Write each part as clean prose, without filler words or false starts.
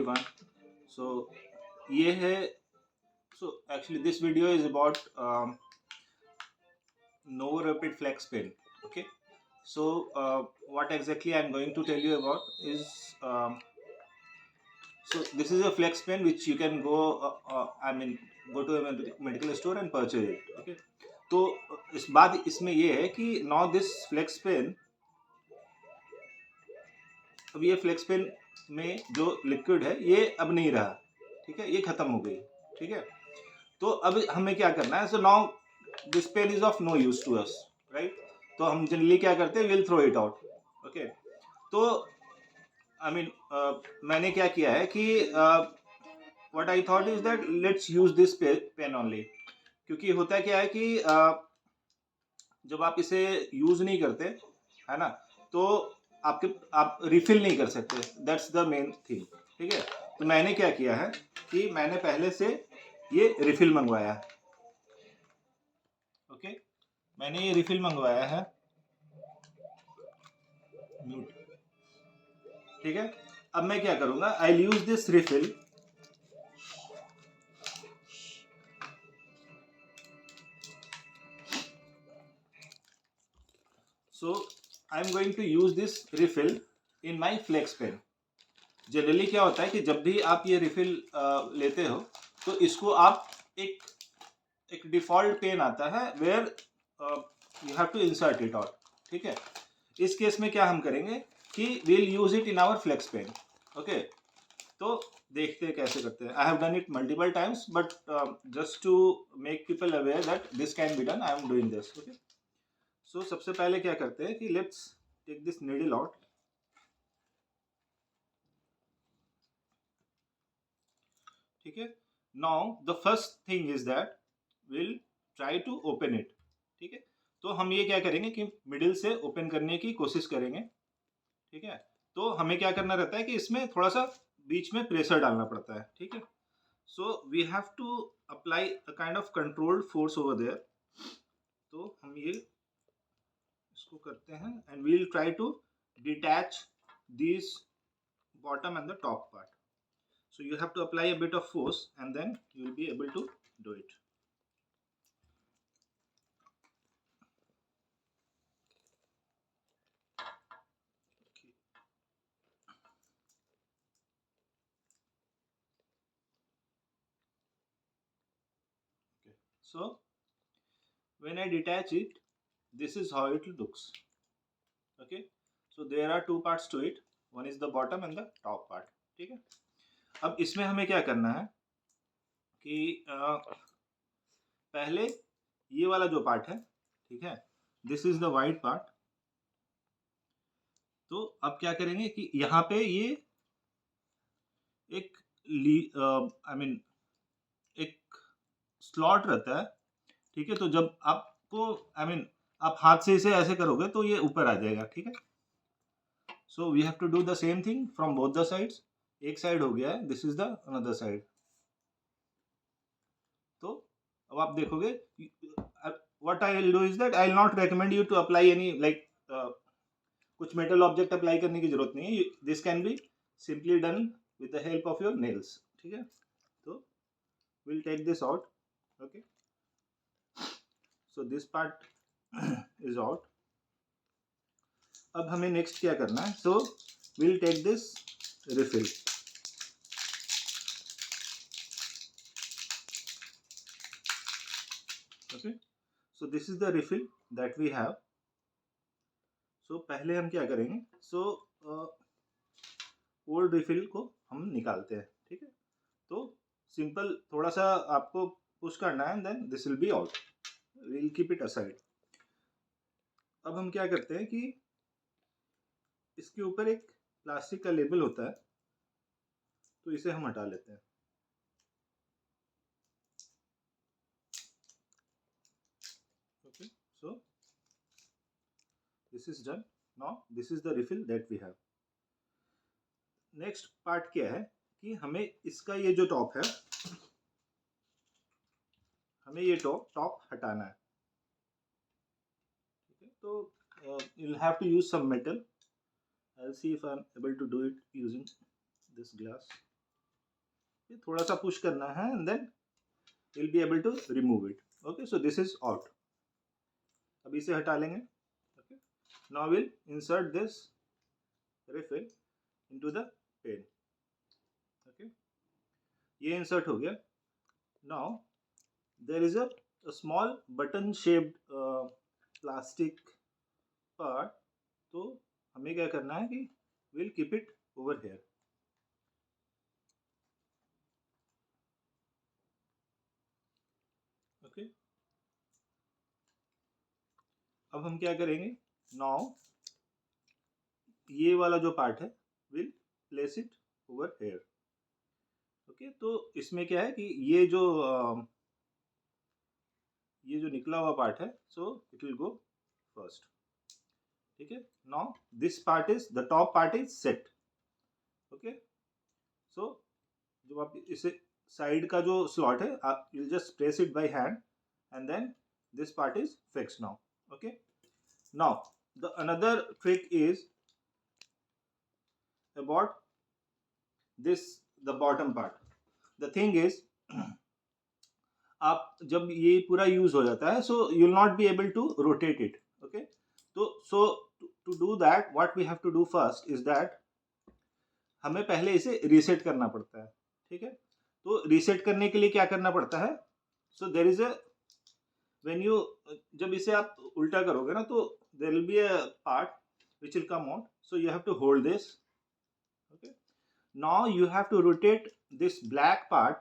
everyone. So ये है so actually this video is about no rapid flex pen. Okay. So what exactly I'm going to tell you about is so this is a flex pen which you can go go to a medical store and purchase it. Okay. तो इस बात इसमें ये है कि now this flex pen, अब ये flex pen में जो लिक्विड है ये अब नहीं रहा, ठीक है, ये खत्म हो गई, ठीक है। तो अब हमें क्या करना है, so now this pen is of no use to us, right. तो हम जनरली क्या करते हैं, will throw it out, okay. तो मैंने क्या किया है कि what I thought is that let's use this pen only, क्योंकि होता क्या है कि जब आप इसे यूज नहीं करते, है ना, तो आप रिफिल नहीं कर सकते, दैट्स द मेन थिंग, ठीक है। तो मैंने क्या किया है कि मैंने पहले से ये रिफिल मंगवाया है, ओके। मैंने ये रिफिल मंगवाया है, ठीक है। अब मैं क्या करूंगा, I use this refill so I am going to use this refill in my flex pen. Generally क्या होता है कि जब भी आप ये रिफिल लेते हो तो इसको आप एक डिफॉल्ट पेन आता है where you have to insert it out, ठीक है। इस केस में क्या हम करेंगे कि will use it in our flex pen, okay. तो देखते हैं कैसे करते हैं। I have done it multiple times but just to make people aware that this can be done, I am doing this, okay. सो सबसे पहले क्या करते हैं कि let's take this needle out, ठीक है। Now the first thing is that will try to open it, ठीक है। तो हम ये क्या करेंगे कि मिडिल से ओपन करने की कोशिश करेंगे, ठीक है। तो हमें क्या करना रहता है कि इसमें थोड़ा सा बीच में प्रेशर डालना पड़ता है, ठीक है। So we have to apply a kind of controlled force over there. तो हम ये इसको करते हैं and we will try to detach this bottom and the top part. So you have to apply a bit of force and then you will be able to do it. Okay. Okay. So when I detach it, this is how it looks. Okay. So there are two parts to it. One is the bottom and the top part. ठीक है। अब इसमें हमें क्या करना है कि पहले ये वाला जो पार्ट है, ठीक है, this is the white part. तो अब क्या करेंगे कि यहाँ पे ये एक एक स्लॉट रहता है, ठीक है। तो जब आपको आप हाथ से इसे ऐसे करोगे तो ये ऊपर आ जाएगा, ठीक है। So we have to do the same thing from both the sides. एक साइड हो गया है, this is the another side. तो अब आप देखोगे, what I will do is that I will not recommend you to apply any like कुछ metal object apply करने की जरूरत नहीं है। This can be simply done with the help of your nails, ठीक है। तो will take this out, okay. So this part is out. अब हमें नेक्स्ट क्या करना है, so will take this refill, okay. So this is the refill that we have. So पहले हम क्या करेंगे, सो ओल्ड रिफिल को हम निकालते हैं, ठीक है। तो सिंपल थोड़ा सा आपको पुश करना है, then this will be out, will keep it aside. अब हम क्या करते हैं कि इसके ऊपर एक प्लास्टिक का लेबल होता है, तो इसे हम हटा लेते हैं, okay. So this is done. Now this is the refill that we have. Next part क्या है कि हमें इसका ये जो टॉप है, हमें ये टॉप हटाना है, ठीक है। तो you'll have to use some metal. I'll see if I'm able to do it using this glass. थोड़ा सा पुश करना है and then we'll be able to remove it. Okay, so this is out. अब इसे हटा लेंगे. Okay, now we'll insert this refill into the pen. Okay, ये insert हो गया. Now there is a small button shaped plastic part. तो हमें क्या करना है कि we'll keep it over here. Okay, अब हम क्या करेंगे, now ये वाला जो पार्ट है we'll place it over here. Okay, तो इसमें क्या है कि ये जो निकला हुआ पार्ट है, so it will go first. ठीक है, now this part is, the top part is set. Okay, so जब आप इसे साइड का जो स्लॉट है, आप you'll just press it by hand and then this part is fixed now. Okay, now the another trick is about this, the bottom part. The thing is आप जब ये पूरा यूज हो जाता है, so you will not be able to rotate it. Okay, तो so to do that what we have to do first is that हमें पहले इसे रीसेट करना पड़ता है. ठीक है, तो रीसेट करने के लिए क्या करना पड़ता है, so there is a, when you, जब इसे आप उल्टा करोगे ना, तो there will be a part which will come out, so you have to hold this. Okay, now you have to rotate this black part,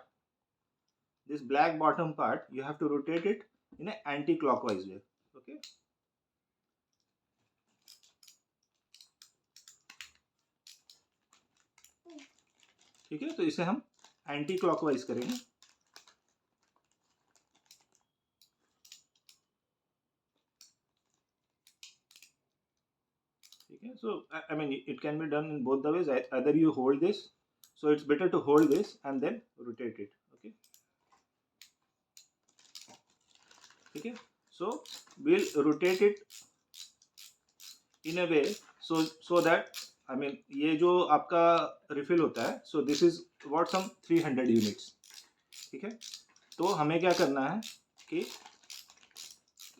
this black bottom part, you have to rotate it in an anti-clockwise way. Okay, ठीक है, तो इसे हम anti clockwise करेंगे. ठीक है, so I mean it can be done in both the ways. Either you hold this, so it's better to hold this and then rotate it. Okay, ठीक है, so we'll rotate it in a way so that, I mean ये जो आपका refill होता है, so this is what some 300 units. ठीक है, तो हमें क्या करना है कि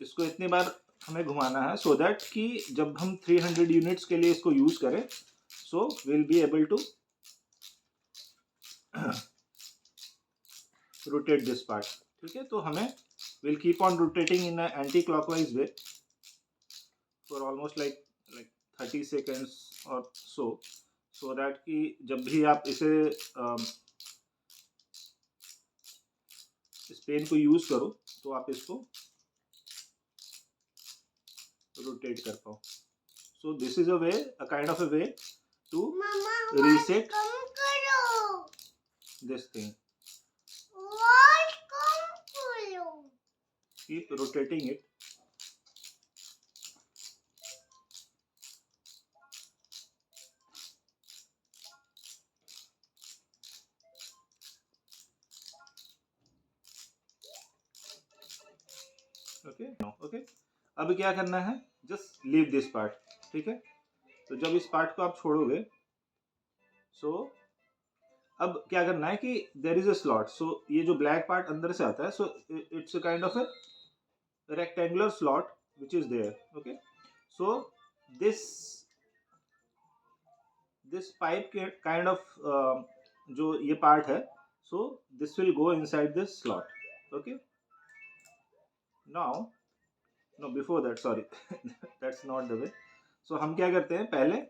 इसको इतनी बार हमें घुमाना है so that कि जब हम 300 यूनिट्स के लिए इसको यूज करें, so we'll be able to rotate this part. ठीक है, तो हमें we'll keep on rotating in an anti-clockwise way for almost like 30 seconds or so that कि जब भी आप इसे इस पेन को यूज करो तो आप इसको रोटेट कर पाओ. So this is a kind of a way to reset this thing. Keep rotating it. Okay, अब क्या करना है, just leave this part. ठीक है, तो जब इस पार्ट को आप छोड़ोगे, so अब क्या करना है कि there is a slot. So ये जो black part अंदर से आता है, so it's a kind of a rectangular slot which is there. Okay, so this pipe kind of जो ये part है, so this will go inside this slot. Okay, now no, before that, sorry, that's not the way. So हम क्या करते हैं, पहले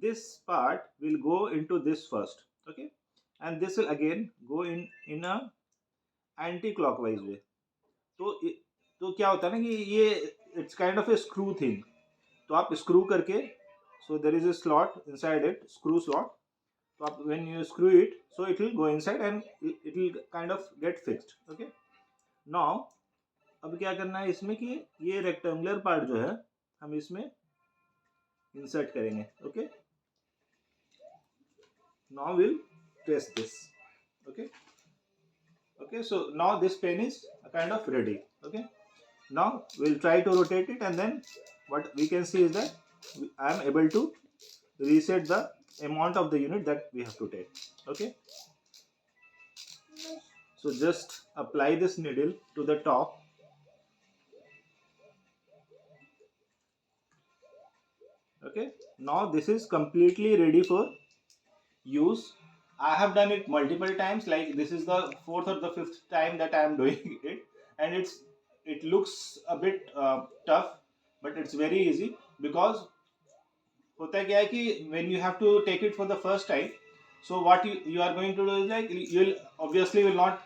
this part will go into this first. Okay, and this will again go in a anti-clockwise way. तो क्या होता है ना कि ये it's kind of a screw thing. तो आप screw करके, so there is a slot inside it, screw slot. तो आप when you screw it, so it will go inside and it will kind of get fixed. Okay, now अब क्या करना है इसमें कि ये रेक्टेंगुलर पार्ट जो है हम इसमें इंसर्ट करेंगे. Okay, now will press this. Okay, so now this pen is kind of ready. Okay, now will try to rotate it and then what we can see is that I am able to reset the amount of the unit that we have to take. Okay, So just apply this needle to the top. Okay, now this is completely ready for use. I have done it multiple times, like this is the fourth or the fifth time that I am doing it, and it looks a bit tough, but it's very easy because होता क्या है कि when you have to take it for the first time, so what you are going to do is like you will obviously will not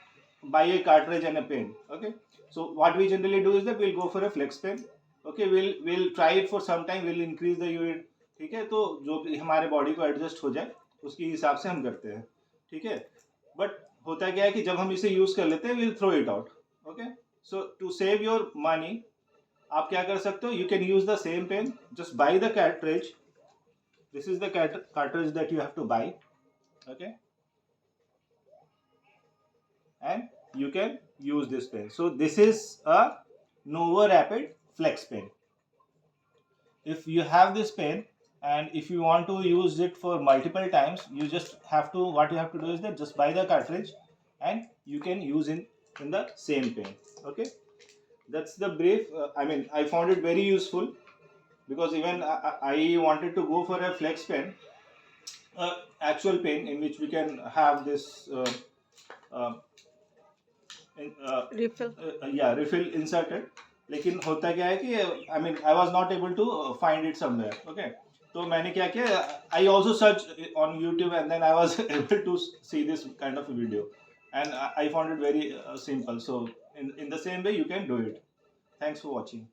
buy a cartridge and a pen. Okay, so what we generally do is that we'll go for a flex pen. Okay, we'll try it for some time, we'll increase the unit. ठीक है, तो जो भी हमारे body को adjust हो जाए उसके हिसाब से हम करते हैं. ठीक है, बट होता क्या है कि जब हम इसे यूज कर लेते हैं will throw it out. Okay, so to save your money आप क्या कर सकते हो, you can use the same pen, just buy the cartridge. This is the cartridge that you have to buy. Okay, and you can use this pen. So this is a Novo Rapid Flex pen. If you have this pen and if you want to use it for multiple times, you just have to, what you have to do is that just buy the cartridge and you can use in the same pen. Okay, that's the brief. I mean, I found it very useful because even I wanted to go for a flex pen, actual pen in which we can have this refill. Refill inserted. लेकिन होता क्या है कि I mean I was not able to find it somewhere. Okay, तो मैंने क्या किया, I also searched on YouTube and then I was able to see this kind of a video and I found it very simple. So in the same way you can do it. Thanks for watching.